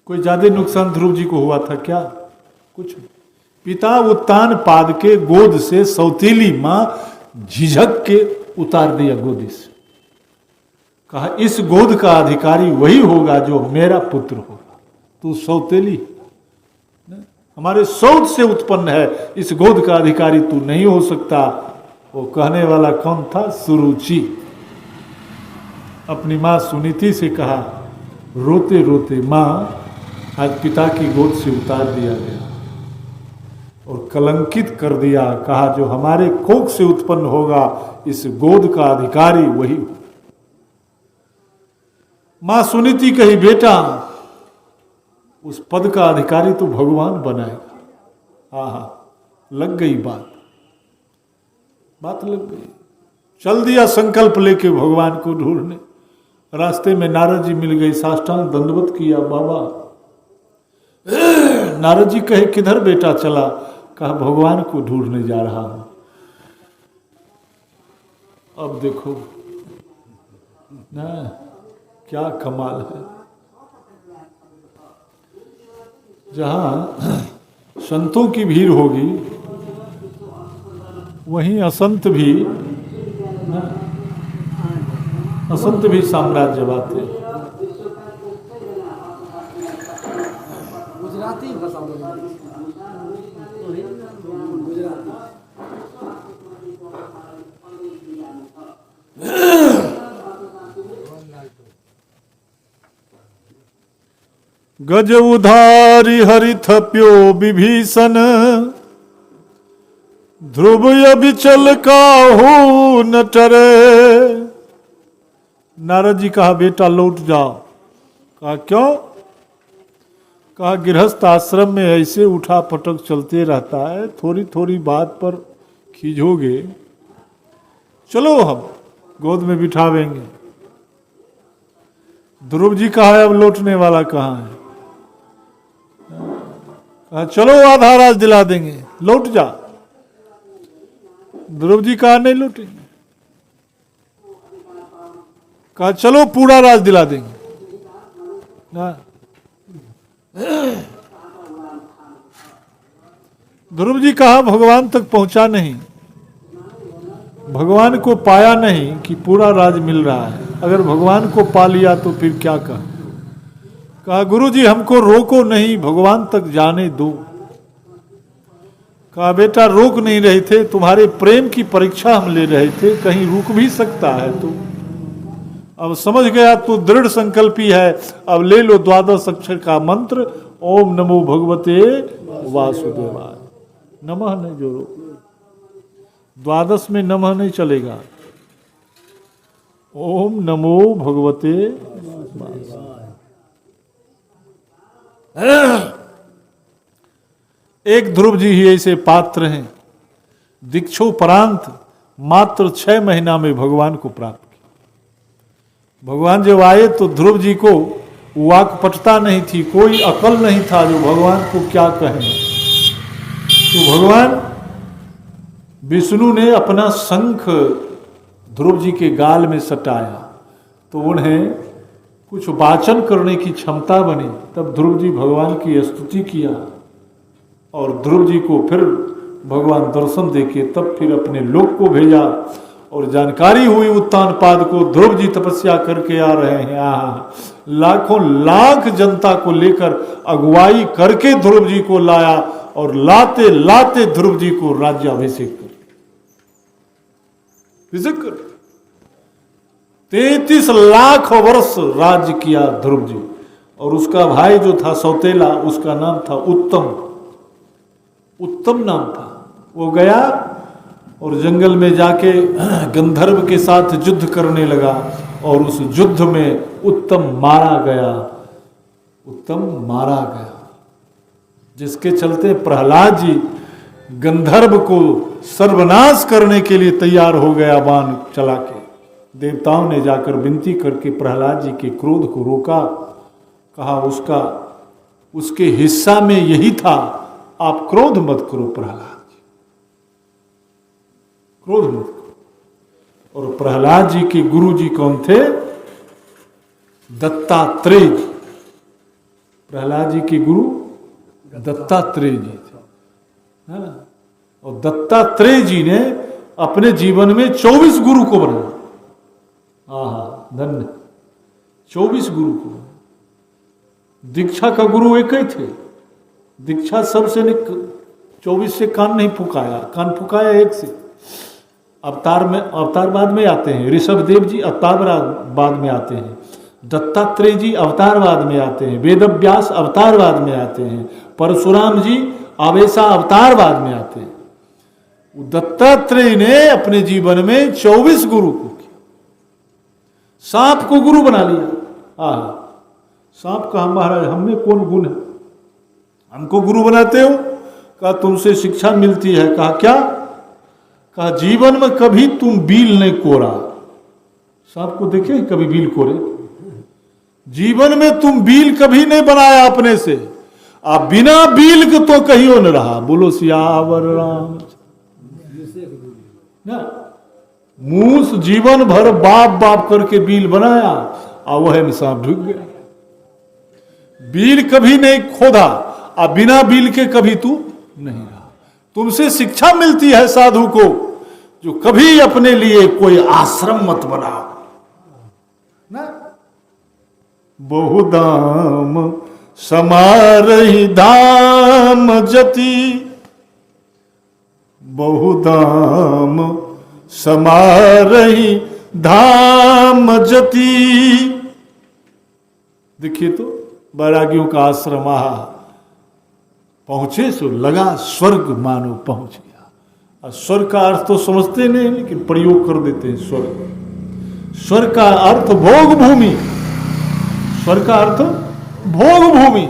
कोई ज्यादा नुकसान ध्रुव जी को हुआ था क्या? कुछ नहीं। पिता उत्तान पाद के गोद से सौतीली मां झिझक के उतार दिया गोदी से। कहा इस गोद का अधिकारी वही होगा जो मेरा पुत्र होगा। तू सौतेली हमारे सौत से उत्पन्न है, इस गोद का अधिकारी तू नहीं हो सकता। वो कहने वाला कौन था? सुरुचि। अपनी मां सुनीति से कहा, रोते रोते मां आज पिता की गोद से उतार दिया गया और कलंकित कर दिया। कहा जो हमारे कोख से उत्पन्न होगा इस गोद का अधिकारी वही। मां सुनीति कही, बेटा उस पद का अधिकारी तो भगवान बनाएगा। आहा, लग गई बात लग गई। चल दिया संकल्प लेके भगवान को ढूंढने। रास्ते में नारद जी मिल गई, साष्टांग दंडवत किया। बाबा, नारद जी कहे किधर बेटा चला? कहा भगवान को ढूंढने जा रहा हूं। अब देखो ना क्या कमाल है। जहां संतों की भीड़ होगी वहीं असंत भी साम्राज्य बाते। गुजराती भाषा गज उधारी हरिथप्यो विभीषण, ध्रुव अभिचल काहू न टरे। नारद जी कहा बेटा लौट जाओ। कहा क्यों? कहा गृहस्थ आश्रम में ऐसे उठा पटक चलते रहता है, थोड़ी थोड़ी बात पर खींचोगे। चलो हम गोद में बिठावेंगे। ध्रुव जी कहा है अब लौटने वाला कहाँ है? कहा चलो आधा राज दिला देंगे, लौट जा। ध्रुव जी कहा नहीं लौटेंगे। कहा चलो पूरा राज दिला देंगे ना। ध्रुव जी कहा भगवान तक पहुंचा नहीं, भगवान को पाया नहीं कि पूरा राज मिल रहा है। अगर भगवान को पा लिया तो फिर क्या कहा गुरु जी हमको रोको नहीं, भगवान तक जाने दो। कहा बेटा रोक नहीं रहे थे, तुम्हारे प्रेम की परीक्षा हम ले रहे थे, कहीं रुक भी सकता है तो। अब समझ गया तू दृढ़ संकल्पी है, अब ले लो 12 अक्षर का मंत्र, ओम नमो भगवते वासुदेवाय। नमः नहीं जोड़ो, 12 में नमः नहीं चलेगा। ओम नमो भगवते वासुदेवाय। एक ध्रुव जी ही ऐसे पात्र हैं, दीक्षोपरांत मात्र 6 महीना में भगवान को प्राप्त किया। भगवान जब आए तो ध्रुव जी को वाक्पटुता नहीं थी, कोई अकल नहीं था जो भगवान को क्या कहें। तो भगवान विष्णु ने अपना शंख ध्रुव जी के गाल में सटाया तो उन्हें कुछ वाचन करने की क्षमता बनी। तब ध्रुव जी भगवान की स्तुति किया और ध्रुव जी को फिर भगवान दर्शन देके तब फिर अपने लोक को भेजा। और जानकारी हुई उत्तान पाद को ध्रुव जी तपस्या करके आ रहे हैं। लाखों लाख जनता को लेकर अगुवाई करके ध्रुव जी को लाया और लाते लाते ध्रुव जी को राज्याभिषेक कर 33 लाख वर्ष राज्य किया ध्रुव जी। और उसका भाई जो था सौतेला, उसका नाम था उत्तम नाम था। वो गया और जंगल में जाके गंधर्व के साथ युद्ध करने लगा और उस युद्ध में उत्तम मारा गया। जिसके चलते प्रहलाद जी गंधर्व को सर्वनाश करने के लिए तैयार हो गया बाण चला के। देवताओं ने जाकर विनती करके प्रहलाद जी के क्रोध को रोका। कहा उसके हिस्सा में यही था, आप क्रोध मत करो प्रहलाद जी, क्रोध मत करो। और प्रहलाद जी के गुरु जी कौन थे? दत्तात्रेय। प्रहलाद जी के गुरु दत्तात्रेय जी थे, है ना। और दत्तात्रेय जी ने अपने जीवन में 24 गुरु को बनाया। धन्य, 24 गुरु को। दीक्षा का गुरु एक ही थे। दीक्षा सबसे 24 से कान नहीं फुकाया, कान फुकाया एक से। अवतार बाद में आते हैं। ऋषभ देव जी अवतार बाद में आते हैं। दत्तात्रेय जी अवतारवाद में आते हैं। वेदव्यास अवतारवाद में आते हैं। परशुराम जी आवेशा अवतारवाद में आते हैं। दत्तात्रेय ने अपने जीवन में 24 गुरु को किया। सांप को गुरु बना लिया। सांप कहा महाराज हमें कौन गुण है, हमको गुरु बनाते हो? कहा तुमसे शिक्षा मिलती है। कहा क्या? कहा जीवन में कभी तुम बील नहीं कोरा। सांप को देखे कभी बील कोरे? जीवन में तुम बील कभी नहीं बनाया अपने से। आप बिना बील के तो कहियो न रहा। बोलो सियावर राम ना। मूस जीवन भर बाप बाप करके बील बनाया और वह में सांप ढुक गया। बील कभी नहीं खोदा और बिना बील के कभी तू नहीं रहा। तुमसे शिक्षा मिलती है साधु को, जो कभी अपने लिए कोई आश्रम मत बनाओ ना। बहुदाम समारहि धाम जति, बहुदाम समारहि धाम जति। देखिए तो बैरागियों का आश्रम पहुंचे सो लगा स्वर्ग मानो पहुंच गया। और स्वर्ग का अर्थ तो समझते नहीं, लेकिन प्रयोग कर देते हैं। स्वर्ग का अर्थ भोग भूमि। स्वर्ग का अर्थ भोग भूमि।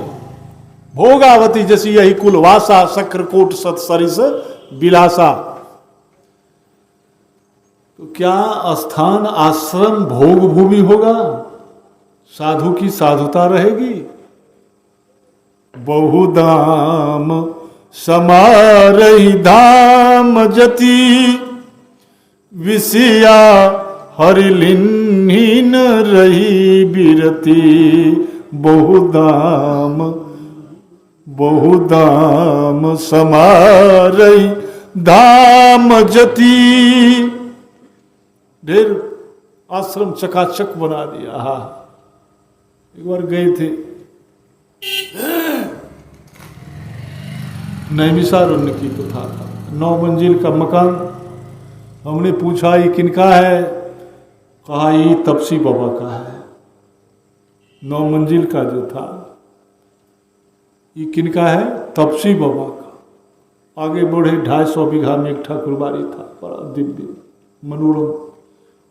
भोगावती जैसी यही कुलवासा शक्रकोट सत्सरिस बिलासा। तो क्या स्थान आश्रम भोग भूमि होगा? साधु की साधुता रहेगी। बहुदाम समारहि धाम जति, विषया हरिलिन्ही न रही बिरती। बहुदाम समारहि धाम जति। ढेर आश्रम चकाचक बना दिया। एक बार गए थे नैमिषारण्य की कथा था। 9 मंजिल का मकान। हमने पूछा ये किनका है? कहा ये तपसी बाबा का है। 9 मंजिल का जो था ये किनका है? तपसी बाबा का। आगे बढ़े 250 बीघा में एक ठाकुरबाड़ी था, बड़ा दिव्य मनोरम।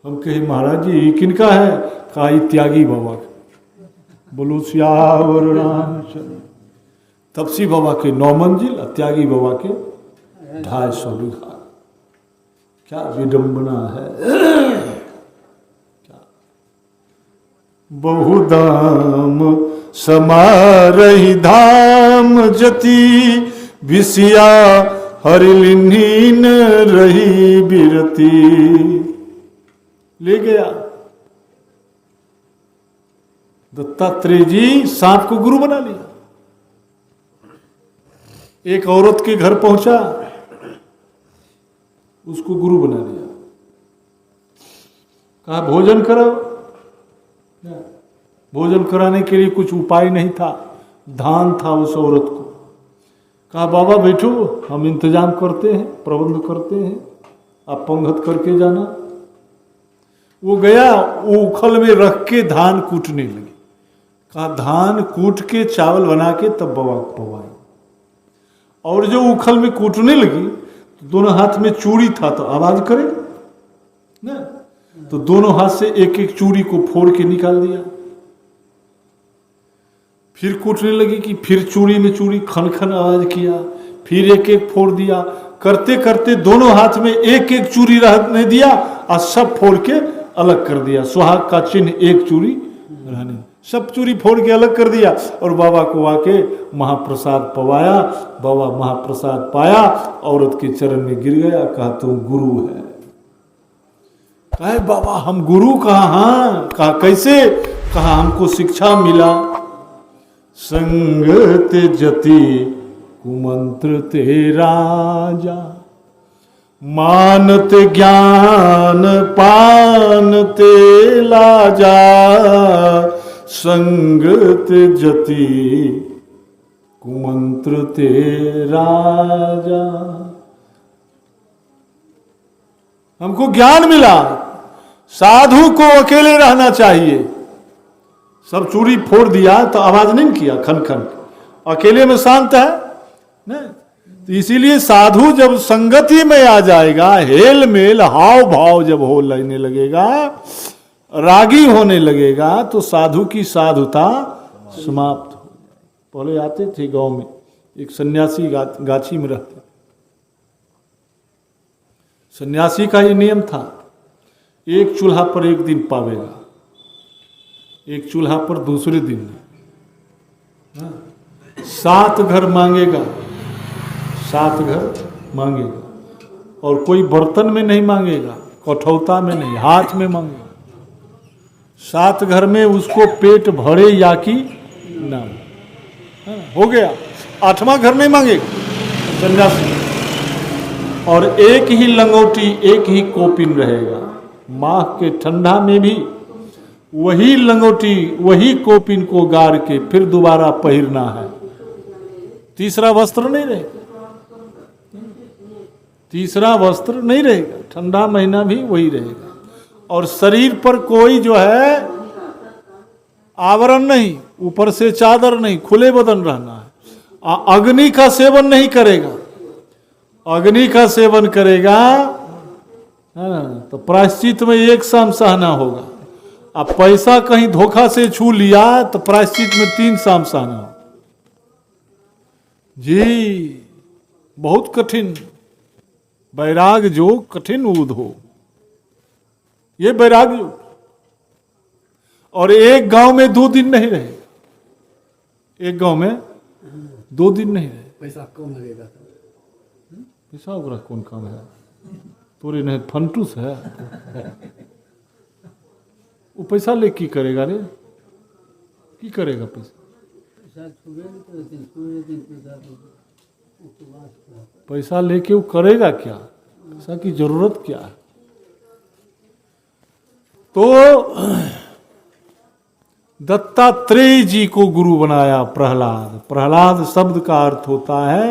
हम कहे महाराज जी ये किनका है? कहा ये त्यागी बाबा का। बोलो सियावर रामचंद्र। तपसी बाबा के 9 मंजिल, त्यागी बाबा के 250 बीघा। क्या विडंबना है। क्या बहुदाम समारहि धाम जति, विषया हरिलिन्ही न रही बिरती। ले गया। दत्तात्रेय जी सांप को गुरु बना लिया। एक औरत के घर पहुंचा, उसको गुरु बना लिया। कहा भोजन कराओ। भोजन कराने के लिए कुछ उपाय नहीं था, धान था उस औरत को। कहा बाबा बैठो, हम इंतजाम करते हैं, प्रबंध करते हैं, आप पंगत करके जाना। वो गया, वो उखल में रख के धान कूटने लगी। कहा धान कूट के चावल बना के तब बाबा को पवाई। और जो उखल में कूटने लगी तो दोनों हाथ में चूड़ी था, तो आवाज करे ना, तो दोनों हाथ से एक एक चूड़ी को फोड़ के निकाल दिया। फिर कूटने लगी कि फिर चूड़ी में चूड़ी खन खन आवाज किया, फिर एक एक फोड़ दिया। करते करते दोनों हाथ में एक एक चूड़ी रहने दिया और सब फोड़ के अलग कर दिया। सुहाग का चिन्ह एक चूड़ी रहने, सब चूड़ी फोड़ के अलग कर दिया। और बाबा को आके महाप्रसाद पवाया। बाबा महाप्रसाद पाया, औरत के चरण में गिर गया। कहा तुम गुरु है? कहा बाबा हम गुरु? कहा हाँ। कहा कैसे? कहा हमको शिक्षा मिला, संग त्यजति कुमंत्र ते राजा। मानत ज्ञान पान ते लाजा, संग त्यजति कुमंत्र ते राजा। हमको ज्ञान मिला, साधु को अकेले रहना चाहिए। सब चूड़ी फोड़ दिया तो आवाज नहीं किया खन खन, अकेले में शांत है नहीं। तो इसीलिए साधु जब संगति में आ जाएगा, हेल मेल हाव भाव जब हो लगने लगेगा, रागी होने लगेगा, तो साधु की साधुता समाप्त हो। पहले आते थे गांव में, एक सन्यासी गाछी में रहते थे। सन्यासी का ये नियम था, एक चूल्हा पर एक दिन पावेगा, एक चूल्हा पर दूसरे दिन। 7 घर मांगेगा, 7 घर मांगेगा, और कोई बर्तन में नहीं मांगेगा, कठौता में नहीं, हाथ में मांगेगा। 7 घर में उसको पेट भरे या कि ना हो गया। 8वां घर नहीं मांगेगा सन्यासी। और एक ही लंगोटी, एक ही कोपिन रहेगा। माह के ठंडा में भी वही लंगोटी, वही कोपिन को गाड़ के फिर दोबारा पहिरना है। तीसरा वस्त्र नहीं रहेगा, तीसरा वस्त्र नहीं रहेगा। ठंडा महीना भी वही रहेगा। और शरीर पर कोई जो है आवरण नहीं, ऊपर से चादर नहीं, खुले बदन रहना है। अग्नि का सेवन नहीं करेगा। अग्नि का सेवन करेगा तो प्रायश्चित में 1 शाम सहना होगा। अब पैसा कहीं धोखा से छू लिया तो प्रायश्चित में 3 शाम सहना होगा। जी बहुत कठिन वैराग जो कठिन ऊध हो, ये वैराग जो। और एक गांव में 2 दिन नहीं रहे, एक गांव में 2 दिन नहीं रहे। पैसा कौन लगेगा? पैसा ओकरा कौन काम है? तोरे नहीं फंटूस है। वो पैसा ले की करेगा रे? की करेगा पैसा? पैसा लेके वो करेगा क्या? पैसा की जरूरत क्या है? तो दत्तात्रेय जी को गुरु बनाया प्रहलाद। प्रहलाद शब्द का अर्थ होता है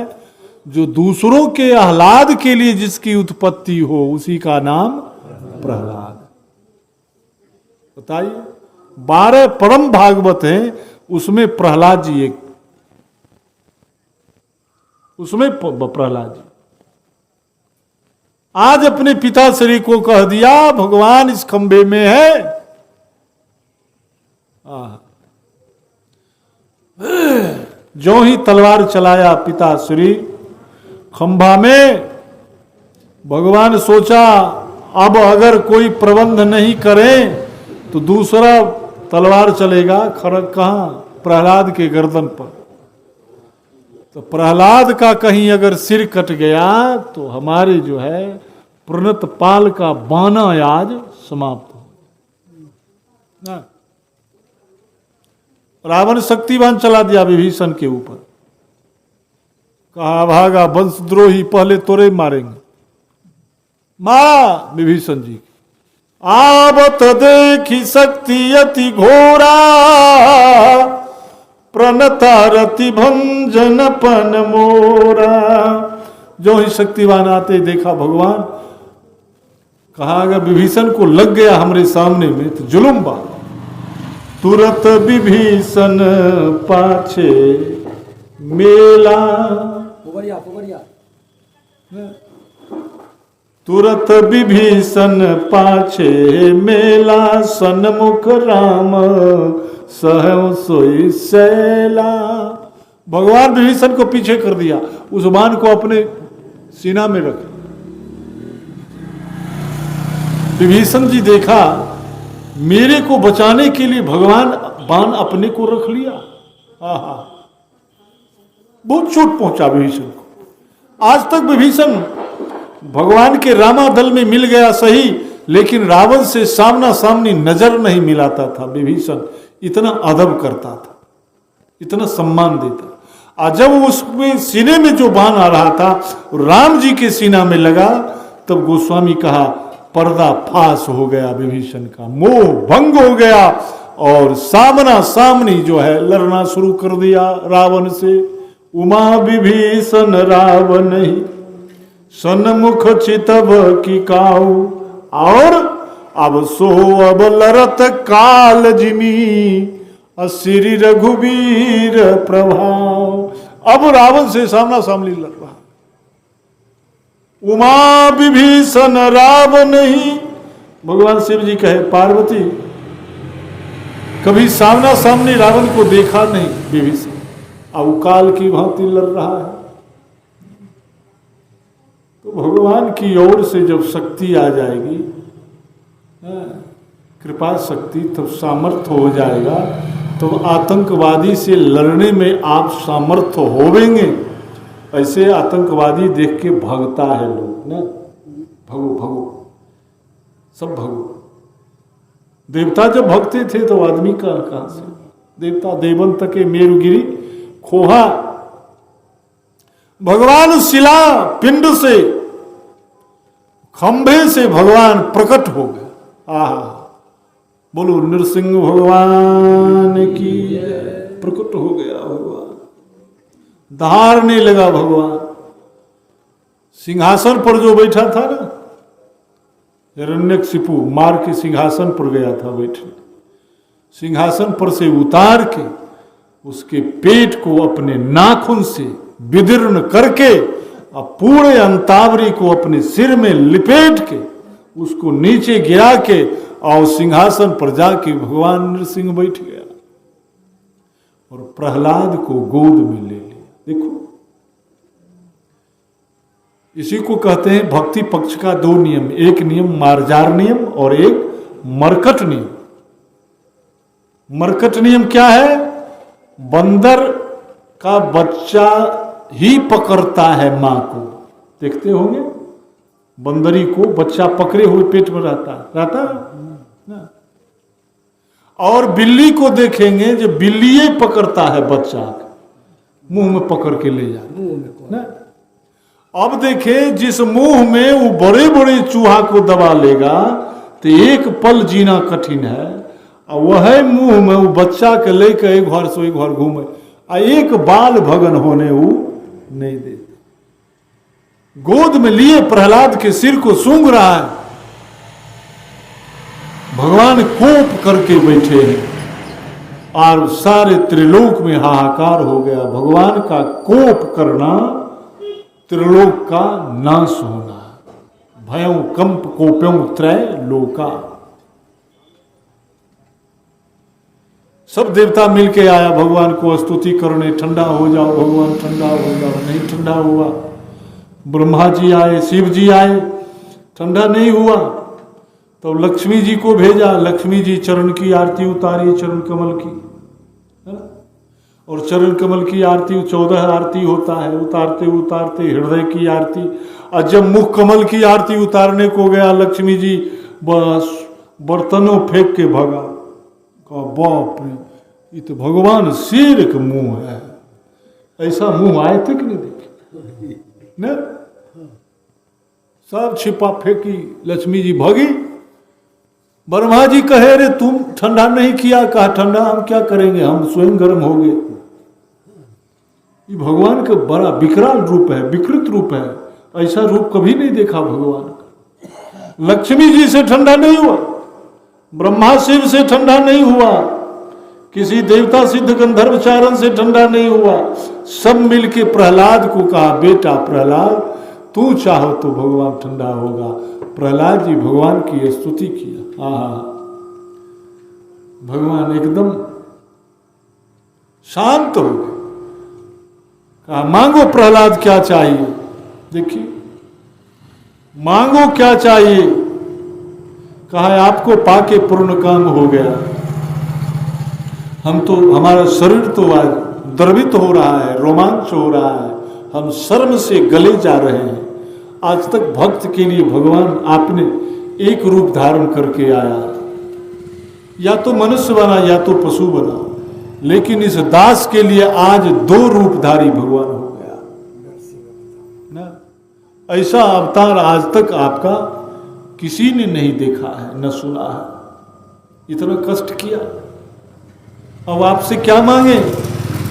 जो दूसरों के आह्लाद के लिए जिसकी उत्पत्ति हो, उसी का नाम प्रहलाद। बताइए, 12 परम भागवत हैं, उसमें प्रहलाद जी एक, उसमें प्रहलाद जी आज अपने पिताश्री को कह दिया भगवान इस खंबे में है। जो ही तलवार चलाया पिताश्री खंभा में, भगवान सोचा अब अगर कोई प्रबंध नहीं करे तो दूसरा तलवार चलेगा। खड़ग कहां? प्रहलाद के गर्दन पर। तो प्रहलाद का कहीं अगर सिर कट गया तो हमारे जो है प्रणत पाल का बाना आज समाप्त हो। रावण शक्तिवान चला दिया विभीषण के ऊपर। कहा भागा वंशद्रोही, पहले तोरे मारेंगे। मारा विभीषण जी। आवत देखी शक्ति अति घोरा, प्रणता रति भंजन पन मोरा। जो ही शक्तिवान आते देखा भगवान, कहा अगर विभीषण को लग गया हमरे सामने में तो जुलुम बा। तुरत विभीषण पाछे मेला, तुरत विभीषण पाछे मेला, सन्मुख राम सहु सोई सैला। भगवान विभीषण को पीछे कर दिया, उस बाण को अपने सीना में रख। विभीषण जी देखा मेरे को बचाने के लिए भगवान बाण अपने को रख लिया। आहा, बहुत चोट पहुंचा विभीषण को। आज तक विभीषण भगवान के रामादल में मिल गया सही, लेकिन रावण से सामना सामनी नजर नहीं मिलाता था। विभीषण इतना अदब करता था। इतना सम्मान देता। और जब उसमें सीने में जो बाण आ रहा था राम जी के सीना में लगा, तब गोस्वामी कहा पर्दा फास हो गया, विभीषण का मोह भंग हो गया और सामना सामनी जो है लड़ना शुरू कर दिया रावण से। उमा विभीषण रावण ही सन्मुख चितव की काऊ, और अब सो अब लरत काल जिमी श्री रघुवीर प्रभाव। अब रावण से सामना सामनी लड़ रहा। उमा विभीषण रावण ही, भगवान शिव जी कहे पार्वती कभी सामना सामनी रावण को देखा नहीं विभीषण, अब काल की भांति लड़ रहा है। तो भगवान की ओर से जब शक्ति आ जाएगी, कृपा शक्ति, तब सामर्थ्य हो जाएगा, तो आतंकवादी से लड़ने में आप सामर्थ्य होवेंगे। ऐसे आतंकवादी देख के भागता है लोग ना, भगो भगो सब भगो। देवता जब भगते थे तो आदमी का कहां से, देवता देवंत के मेरुगिरी खोहा। भगवान शिला पिंड से, खंभे से भगवान प्रकट हो गए। आहा, बोलो नृसिंह भगवान की, प्रकट हो गया भगवान, धारने लगा भगवान। सिंहासन पर जो बैठा था ना, हिरण्यकशिपु मार के सिंहासन पर गया था बैठने, सिंहासन पर से उतार के उसके पेट को अपने नाखून से विदीर्ण करके और पूरे अंतावरी को अपने सिर में लिपेट के उसको नीचे गिरा के और सिंहासन पर जाके भगवान नृसिंह बैठ गया और प्रहलाद को गोद में ले लिया। देखो, इसी को कहते हैं भक्ति पक्ष का दो नियम, एक नियम मार्जार नियम और एक मरकट नियम। मरकट नियम क्या है? बंदर का बच्चा ही पकड़ता है मां को, देखते होंगे बंदरी को बच्चा पकड़े हुए पेट में रहता है। और बिल्ली को देखेंगे जो बिल्ली पकड़ता है बच्चा, मुंह में पकड़ के ले जाता है। अब देखें जिस मुंह में वो बड़े बड़े चूहा को दबा लेगा तो एक पल जीना कठिन है, और वह मुंह में वो बच्चा के लेकर एक घर से एक घर घूमे, और एक बाल भगन होने वो नहीं देते। गोद में लिए प्रहलाद के सिर को सूंघ रहा है, भगवान कोप करके बैठे हैं और सारे त्रिलोक में हाहाकार हो गया। भगवान का कोप करना, त्रिलोक का नाश होना, भयों कंप कोप्यों त्रय लोका। सब देवता मिलके आया भगवान को स्तुति करने, ठंडा हो जाओ भगवान, ठंडा हो जाओ। नहीं ठंडा हुआ। ब्रह्मा जी आए, शिव जी आए, ठंडा नहीं हुआ। तो लक्ष्मी जी को भेजा, लक्ष्मी जी चरण की आरती उतारी, चरण कमल की, और चरण कमल की आरती 14 आरती होता है, उतारते उतारते हृदय की आरती। और जब मुख कमल की आरती उतारने को गया, लक्ष्मी जी बस बर्तनों फेंक के भगा। कहा बाप रे, ये तो भगवान शेर का मुंह है, ऐसा मुंह आए थे कि नहीं देखे न? सब छिपा फेंकी, लक्ष्मी जी भगी। ब्रह्मा जी कहे रे तुम ठंडा नहीं किया। कहा ठंडा हम क्या करेंगे, हम स्वयं गर्म हो गए। ये भगवान का बड़ा विकराल रूप है, विकृत रूप है, ऐसा रूप कभी नहीं देखा भगवान का। लक्ष्मी जी से ठंडा नहीं हुआ, ब्रह्मा शिव से ठंडा नहीं हुआ, किसी देवता सिद्ध गंधर्व चारण से ठंडा नहीं हुआ। सब मिलके प्रहलाद को कहा बेटा प्रहलाद तू चाहो तो भगवान ठंडा होगा। प्रहलाद जी भगवान की स्तुति किया। हाँ, भगवान एकदम शांत हो गए। कहा मांगो प्रहलाद क्या चाहिए। देखिए मांगो क्या चाहिए। कहा आपको पाके पूर्ण काम हो गया। हम तो, हमारा शरीर तो आज द्रवित हो रहा है, रोमांच हो रहा है, हम शर्म से गले जा रहे हैं। आज तक भक्त के लिए भगवान आपने एक रूप धारण करके आया, या तो मनुष्य बना या तो पशु बना, लेकिन इस दास के लिए आज 2 रूपधारी भगवान हो गया ना। ऐसा अवतार आज तक आपका किसी ने नहीं देखा है, न सुना है। इतना कष्ट किया, अब आपसे क्या मांगे?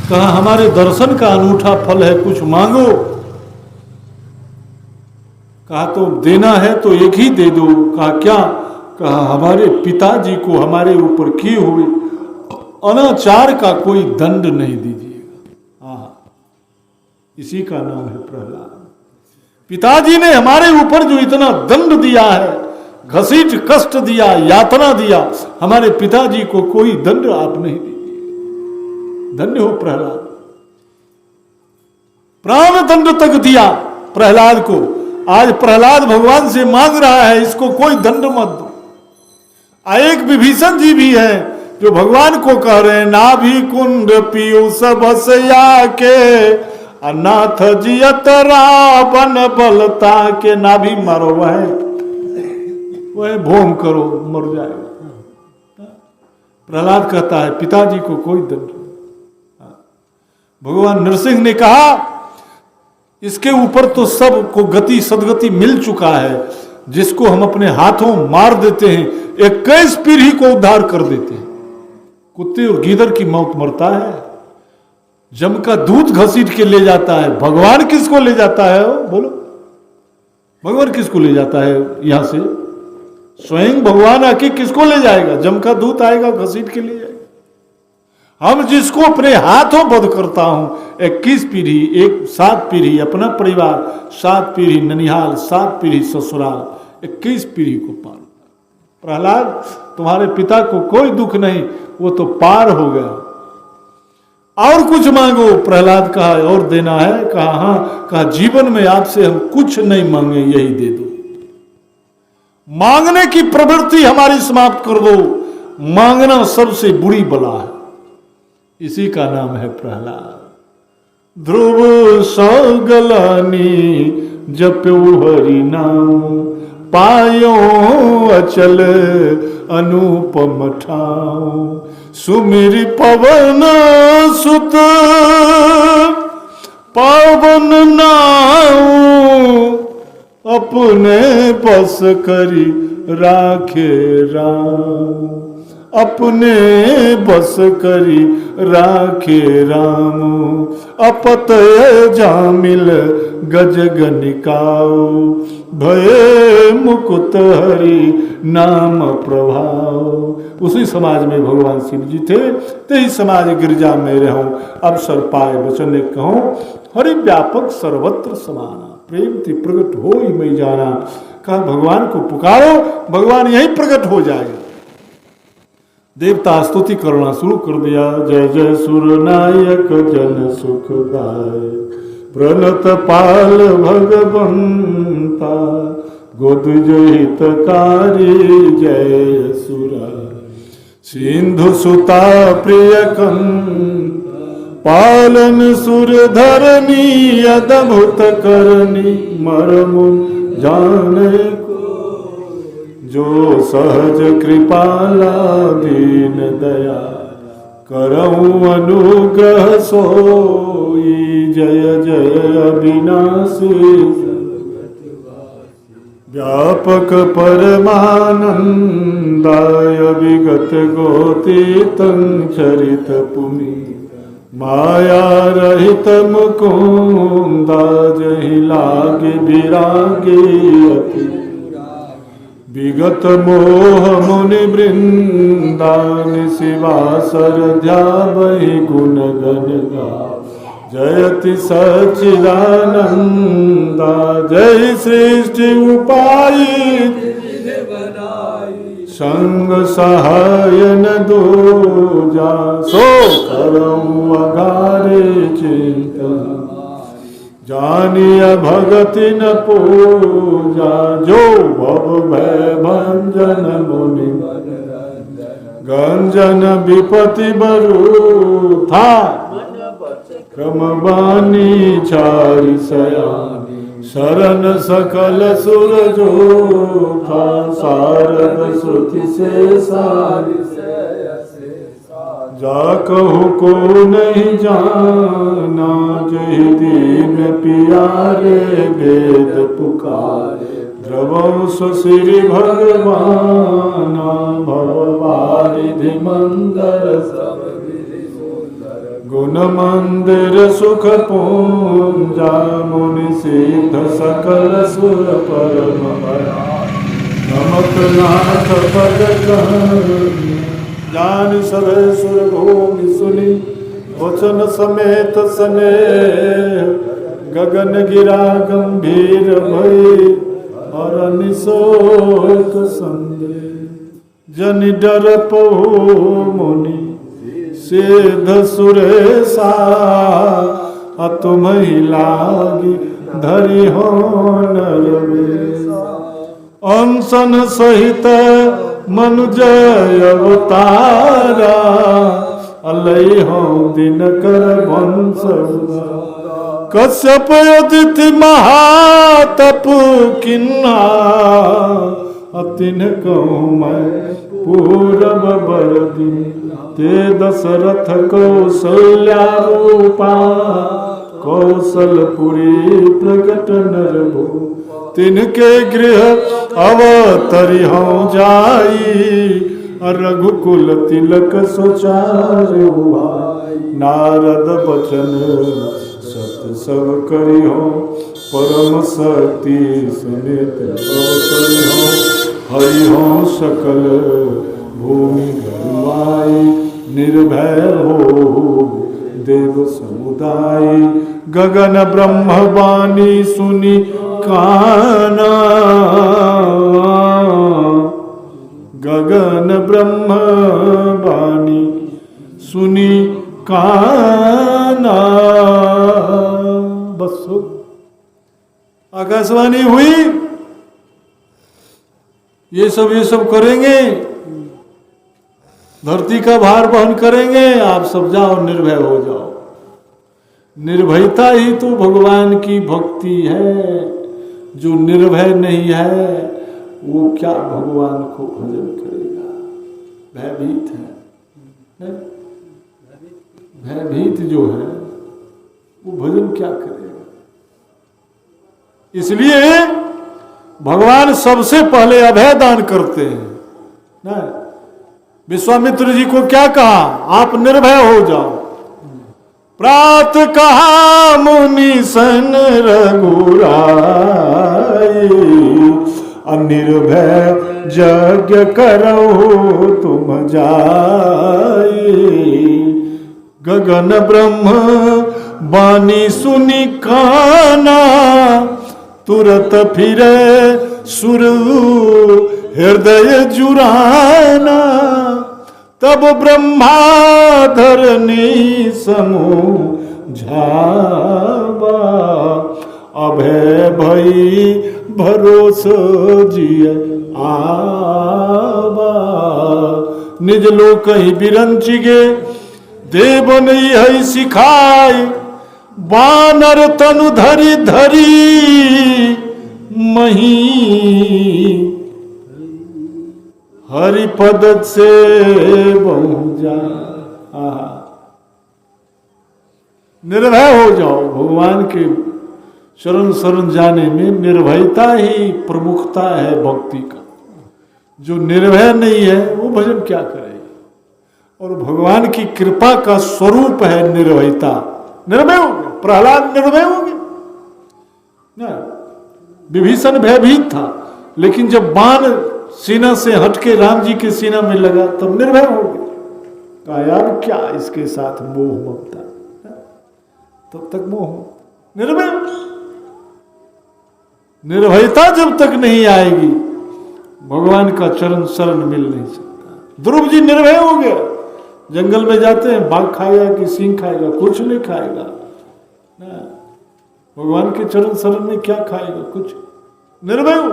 कहा हमारे दर्शन का अनूठा फल है, कुछ मांगो। कहा तो देना है तो एक ही दे दो। कहा क्या? कहा हमारे पिताजी को हमारे ऊपर किए हुए अनाचार का कोई दंड नहीं दीजिएगा। हाँ, इसी का नाम है प्रहलाद। पिताजी ने हमारे ऊपर जो इतना दंड दिया है, घसीट कष्ट दिया, यातना दिया, हमारे पिताजी को कोई दंड आप नहीं दीजिए। धन्य हो प्रहलाद। प्राण दंड तक दिया प्रहलाद को। आज प्रहलाद भगवान से मांग रहा है इसको कोई दंड मत दो। एक विभीषण जी भी है जो भगवान को कह रहे हैं, नाभि कुंड पीयूष बसया के अनाथ जियत रावण बलता के। नाभि मारो, वह भोम करो, मर जाएगा। प्रहलाद कहता है पिताजी को कोई दंड। भगवान नरसिंह ने कहा इसके ऊपर तो सबको गति सदगति मिल चुका है, जिसको हम अपने हाथों मार देते हैं 21 पीढ़ी को उद्धार कर देते हैं। कुत्ते और गीदड़ की मौत मरता है, जम का दूध घसीट के ले जाता है। भगवान किसको ले जाता है? बोलो, भगवान किसको ले जाता है? यहां से स्वयं भगवान आके किसको ले जाएगा? जम का दूध आएगा, घसीट के ले जाएगा। हम जिसको अपने हाथों वध करता हूं, 21 पीढ़ी, 7 पीढ़ी अपना परिवार, 7 पीढ़ी ननिहाल, 7 पीढ़ी ससुराल, 21 पीढ़ी को पार। प्रहलाद तुम्हारे पिता को कोई दुख नहीं, वो तो पार हो गया। और कुछ मांगो। प्रहलाद कहा और देना है? कहा हाँ। कहा जीवन में आपसे हम कुछ नहीं मांगे, यही दे दो। मांगने की प्रवृत्ति हमारी समाप्त कर दो। मांगना सबसे बुरी बला है, इसी का नाम है प्रहलाद। ध्रुव सौगलानी जप्यो हरि नाम, पायो अचल अनुपम ठाव। सुमिर पवन सुत पावन नाऊ, अपने बस करी राखे राम। अपने बस करी राखे राम, अपतय जामिल गज गनिकाओ। भये मुकुत हरि नाम प्रभाव। उसी समाज में भगवान शिव जी थे, ते समाज गिरजा में रहूं। अवसर पाए वचन कहूं, हरि व्यापक सर्वत्र समाना। प्रेम ति प्रकट हो ही मैं जाना। कहा भगवान को पुकारो, भगवान यही प्रकट हो जाएगा। देवता स्तुति करना शुरू कर दिया। जय जय सुर नायक जन सुखदाय, प्रणत पाल भगवंता। गोद जहितकारी जय सुरा, सिंधु सुता प्रियकं। पालन सुर धरनी अद्भुत करनी, मरमु जाने जो सहज कृपाला दीन दया। करऊं अनुग्रह सोई, जय जय अविनाशी। व्यापक परमानंदाय विगत गोतीतं चरित पुनि। माया रहित मुकुंदा, जहि लागे विरागे अति। विगत मोह मुनि वृंदान, शिवासर ध्यावहि गुण गण गा। जयति सच्चिदानंदा, जय सृष्टि उपायि। संग सहाय न दूजा, सो करऊं अगारे चिंतन। जानिय भगति न पूजा, जो भव भय भंजन मुनि। गंजन विपति बरु था, क्रम बानी चारि सयानी। शरण सकल सुर जो था, सारद श्रुति से सारी। जा कहु को नहीं जाना, जय दीन पियारे वेद पुकारे। द्रवौ श्री भगवाना, भववारिधि मंदर सब विधि सुंदर। गुण मंदिर सुख पूंजा, मुनि सिद्ध सकल सुर परम भया। नमक नाथ पद जान सभे सुर भूमि सुनी, वचन समेत स्नेह। गगन गिरा गंभीर भई, और निशोक संदेह। जन डर पहु मुनि सिद्ध सुरेशा, तुम ही लागी धरि हो नरवेशा। अनशन सहित मनुज अवतारा, अलई हो दिनकर वंश। कश्यप अदिति महातप किन्ना, अतिन कहूँ मैं पूरब बरदी। ते दशरथ कौशल्या रूपा, कौशलपुरी प्रकट नरभू। तिनके गृह अवतरि हूँ जाई, रघुकुल तिलक सोचारु भाई। नारद बचन सत सब करी हो, परम शक्ति समेत करी हो। हरि हो सकल भूमि गरुआई, निर्भय हो देव समुदाय। गगन ब्रह्म वाणी सुनी काना, गगन ब्रह्म वाणी सुनी काना। बस आकाशवाणी हुई, ये सब करेंगे, धरती का भार वहन करेंगे। आप सब जाओ, निर्भय हो जाओ। निर्भयता ही तो भगवान की भक्ति है। जो निर्भय नहीं है वो क्या भगवान को भजन करेगा? भयभीत है, भयभीत जो है वो भजन क्या करेगा? इसलिए भगवान सबसे पहले अभय दान करते हैं ना। विश्वामित्र जी को क्या कहा? आप निर्भय हो जाओ। प्रात कहा मुनि सन रघुराई, अनिर्भय यज्ञ करो तुम जाई। गगन ब्रह्म वाणी सुनि काना, तुरत फिरे सुर हृदय जुराना। तब ब्रह्माधरनी समूह झाबा, अभय भई भरोस जिय आबा। निज लोक ही बिरंचिगे, देवन यही सिखाए। बानर तनु धरी धरी मही, हरिपद से बहु जा। निर्भय हो जाओ। भगवान के शरण जाने में निर्भयता ही प्रमुखता है भक्ति का। जो निर्भय नहीं है वो भजन क्या करेगा? और भगवान की कृपा का स्वरूप है निर्भयता। निर्भय हो गए, प्रहलाद निर्भय हो गए ना। विभीषण भयभीत था, लेकिन जब बाण सीना से हटके राम जी के सीना में लगा तब निर्भय हो गए। कहा यार क्या इसके साथ मोह ममता, तब तक मोह। निर्भय, निर्भयता जब तक नहीं आएगी भगवान का चरण शरण मिल नहीं सकता। ध्रुव जी निर्भय हो गया। जंगल में जाते हैं, बाघ खाएगा कि सिंह खाएगा? कुछ नहीं खाएगा ना। भगवान के चरण शरण में क्या खाएगा? कुछ। निर्भय हो।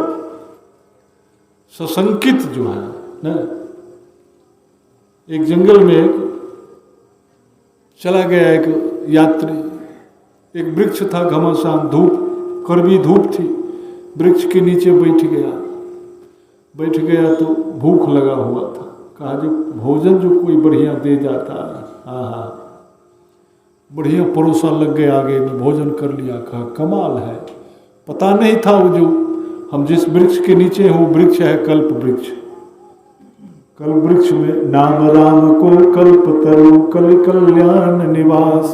सशंकित जो है ना, एक जंगल में चला गया एक यात्री। एक वृक्ष था, घमासान, धूप, कड़वी धूप थी। वृक्ष के नीचे बैठ गया तो भूख लगा हुआ था। कहा जो भोजन जो कोई बढ़िया दे जाता, हाँ, बढ़िया परोसा लग गए आगे में, भोजन कर लिया, कहा कमाल है। पता नहीं था वो जो हम जिस वृक्ष के नीचे हैं वो वृक्ष है कल्प वृक्ष। कल्प वृक्ष में नाम राम को कल्प तरु कल कल्याण निवास,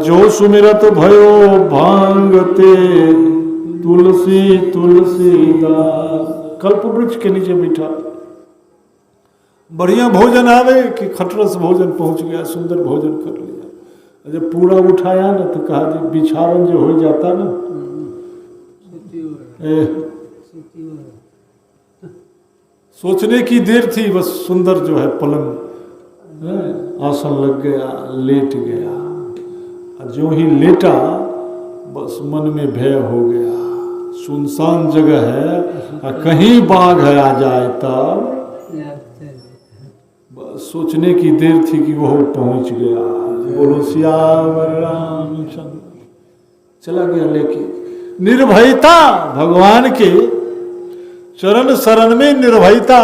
जो सुमिरत भयो भांगते तुलसी तुलसीदास। कल्प वृक्ष के नीचे बैठा, बढ़िया भोजन आवे कि खटरस भोजन पहुंच गया, सुंदर भोजन कर लिया। जब पूरा उठाया ना तो कहा जी बिछावन जो हो जाता ना, सोचने की देर थी, बस सुंदर जो है पलंग आसन लग गया, लेट गया। जो ही लेटा बस मन में भय हो गया, सुनसान जगह है, कहीं बाघ आ जाए तब। बस सोचने की देर थी कि वो पहुंच गया। बोलो सियावर रामचंद्र। चला गया लेके। निर्भयता भगवान के चरण शरण में, निर्भयता,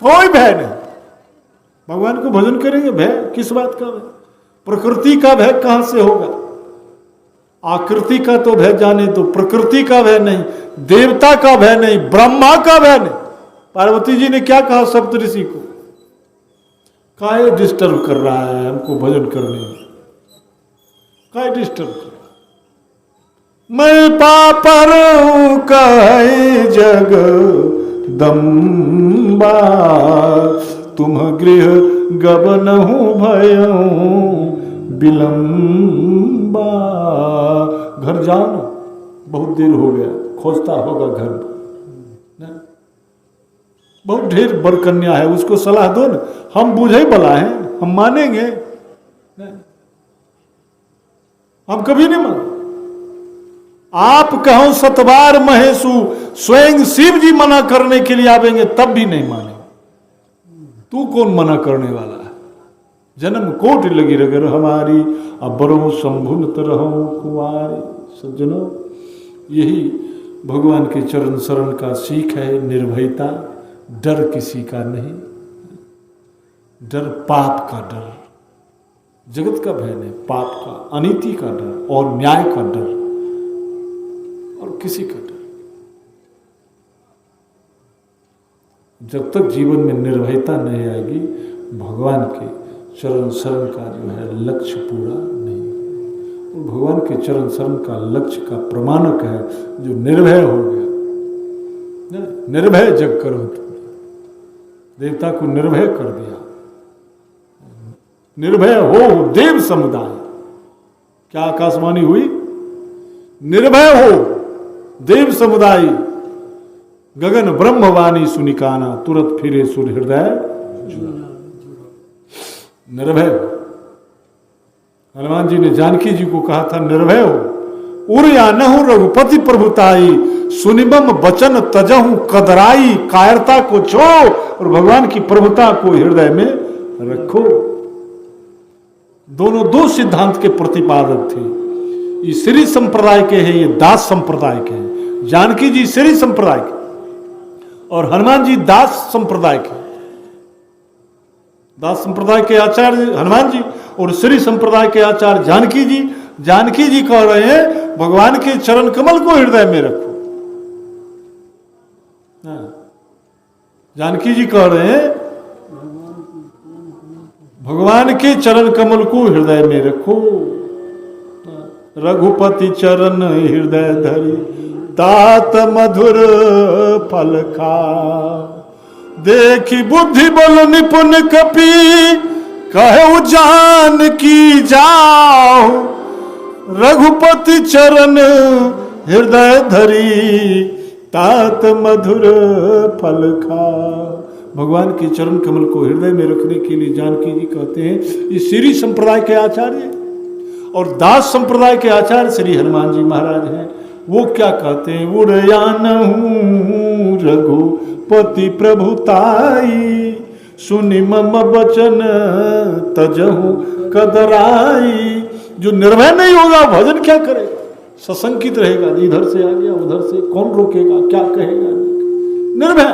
कोई भय नहीं। भगवान को भजन करेंगे, भय किस बात का भय? प्रकृति का भय कहां से होगा? आकृति का तो भय जाने तो, प्रकृति का भय नहीं, देवता का भय नहीं, ब्रह्मा का भय नहीं। पार्वती जी ने क्या कहा सप्तऋषि को? काहे डिस्टर्ब कर रहा है हमको भजन करने में? काहे डिस्टर्ब कर रहा है? मैं पापर कहे जगदम्बा, तुम गृह गबनहु भयऊ विलंबा। घर जाओ ना, बहुत देर हो गया, खोजता होगा घर ना? बहुत ढेर बरकन्या है, उसको सलाह दो ना। हम बूझे बला है, हम मानेंगे ना? हम कभी नहीं माने। आप कहो सतबार महेशु, स्वयं शिव जी मना करने के लिए आवेंगे तब भी नहीं माने। तू कौन मना करने वाला है? जन्म कोटि लगी रगर हमारी, अब बरो शंभुन तरह कुमारी। सज्जनों, यही भगवान के चरण शरण का सीख है, निर्भयता। डर किसी का नहीं, डर पाप का डर, जगत का भय नहीं, पाप का, अनीति का डर और न्याय का डर, और किसी का डर। जब तक जीवन में निर्भयता नहीं आएगी, भगवान के चरण शरण का जो है लक्ष्य पूरा नहीं होगा। और भगवान के चरण शरण का लक्ष्य का प्रमाणक है जो निर्भय हो गया। निर्भय जग करो, देवता को निर्भय कर दिया। निर्भय हो देव समुदाय। क्या आकाशवाणी हुई? निर्भय हो देव समुदाय, गगन ब्रह्मवाणी सुनिकाना, तुरंत फिरे सुर हृदय। निर्भय हो। हनुमान जी ने जानकी जी को कहा था निर्भय हो। उर या नहु रघुपति प्रभुताई, सुनिमम वचन तजहु कदराई। कायरता को छोड़ो और भगवान की प्रभुता को हृदय में रखो। दोनों दो सिद्धांत के प्रतिपादक थे। ये श्री संप्रदाय के हैं, ये दास संप्रदाय के हैं। जानकी जी श्री संप्रदाय के और हनुमान जी दास संप्रदाय के। दास संप्रदाय के आचार्य हनुमान जी और श्री संप्रदाय के आचार्य जानकी जी। जानकी जी कह रहे हैं भगवान के चरण कमल को हृदय में रखो। जानकी जी कह रहे हैं भगवान के चरण कमल को हृदय में रखो। रघुपति चरण हृदय धरि, तात मधुर फल खा। देखी बुद्धि बल निपुण कपि, कहे जान की जाओ। रघुपति चरण हृदय धरि, तात मधुर फल खा। भगवान के चरण कमल को हृदय में रखने के लिए जानकी जी कहते हैं ये श्री संप्रदाय के आचार्य और दास संप्रदाय के आचार्य श्री हनुमान जी महाराज हैं। वो क्या कहते हैं? उड़यानहु रघुपति प्रभुताई, सुनि मम वचन तजहु कदराई। जो निर्भय नहीं होगा भजन क्या करेगा? सशंकित रहेगा, इधर से आ गया उधर से, कौन रोकेगा, क्या कहेगा? निर्भय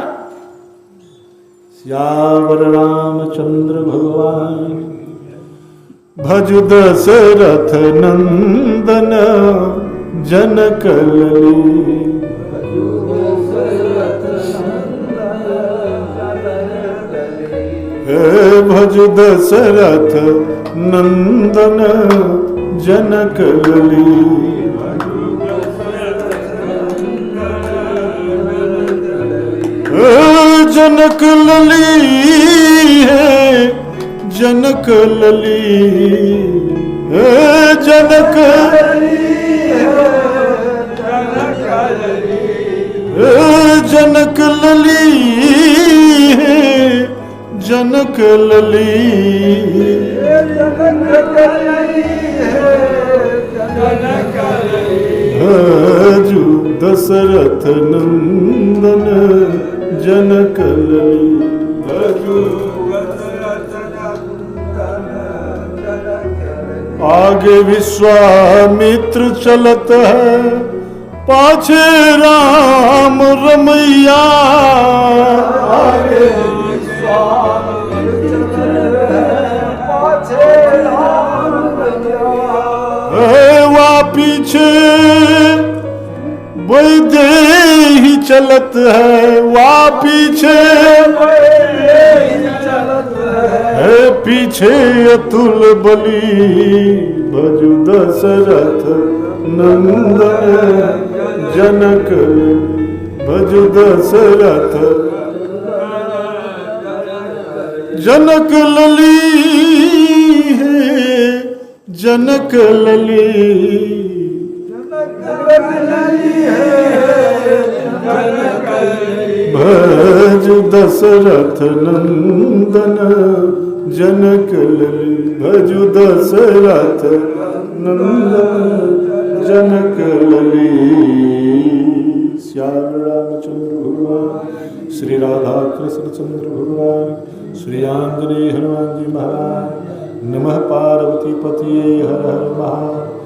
श्यावर रामचंद्र भगवान भज दशरथ नंदन जनक लली। हे भज दशरथ नंदन जनक लली। जनक लली है जनक लली, जनक जनक लली है जनक लली। भजु दशरथ नंदन जनक लली। आगे विश्वामित्र चलत है, पाछे राम रमैया। आगे विश्वामित्र चलत है, पाछे राम रमैया। वा पीछे वैदेही चलत है, वा पीछे है पीछे अतुल बली। भजु दशरथ नंदन जनक, भजु दशरथ जनक लली है जनक लली। भज दशरथ नंदन जनक लली। भजु दशरथ नंदन जनक लली। श्याम रामचंद्र भगवान, श्री राधा कृष्ण चंद्र भगवान, श्री आंजनेय हनुमान जी महाराज। नमः पार्वती पतिये हर हर महादेव।